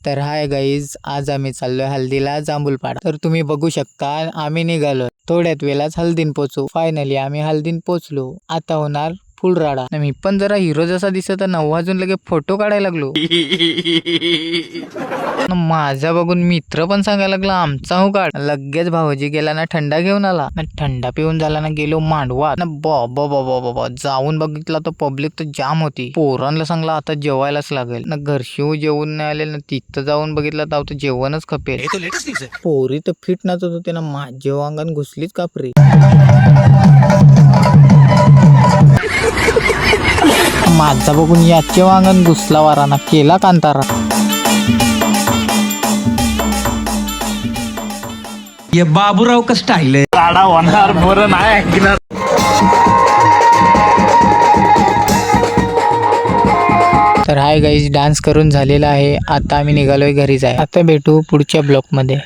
तर hi guys, आज आम्ही चाललोय हल्दीला जांभूलपाडा। तर तुम्ही बघू शकता आम्ही निघालो, थोड्यात वेळाच हल्दीन पोहोचू। फायनली आम्ही हल्दीन पोहोचलो। आता होणार फुल राडा। मी पण जरा हिरो जसा दिसत 9 वाजून लगे फोटो काढायला लागलो। माझा बघून मित्र पण सांगायला लागला आमचा हो काढ। लगेच भाऊजी गेला ना थंडा घेऊन आला ना, थंडा पिऊन झाला ना गेलो मांडवा ना। बाबा बाबा बाबा जाऊन बघितला तर पब्लिक तर जाम होती। पोरांना सांगला आता जेवायलाच लागेल ना, घरशिव जेवून नाही आले ना, तिथं जाऊन बघितलं तर जेवणच खपेल। पोरी तर फिट नाचत होते ना, माझ्या वांगण घुसलीच कापरी। माझा बघून याचे वांगण घुसला वाराना, केला कांतारा। ये बाबूराव का स्टाईल आहे। राडा होणार बरं नाही ऐकणार। तर हाय गाईज, डान्स करून झालेला आहे। आता आम्ही निघालोय घरी जाय। आता भेटू पुढच्या ब्लॉक मध्ये।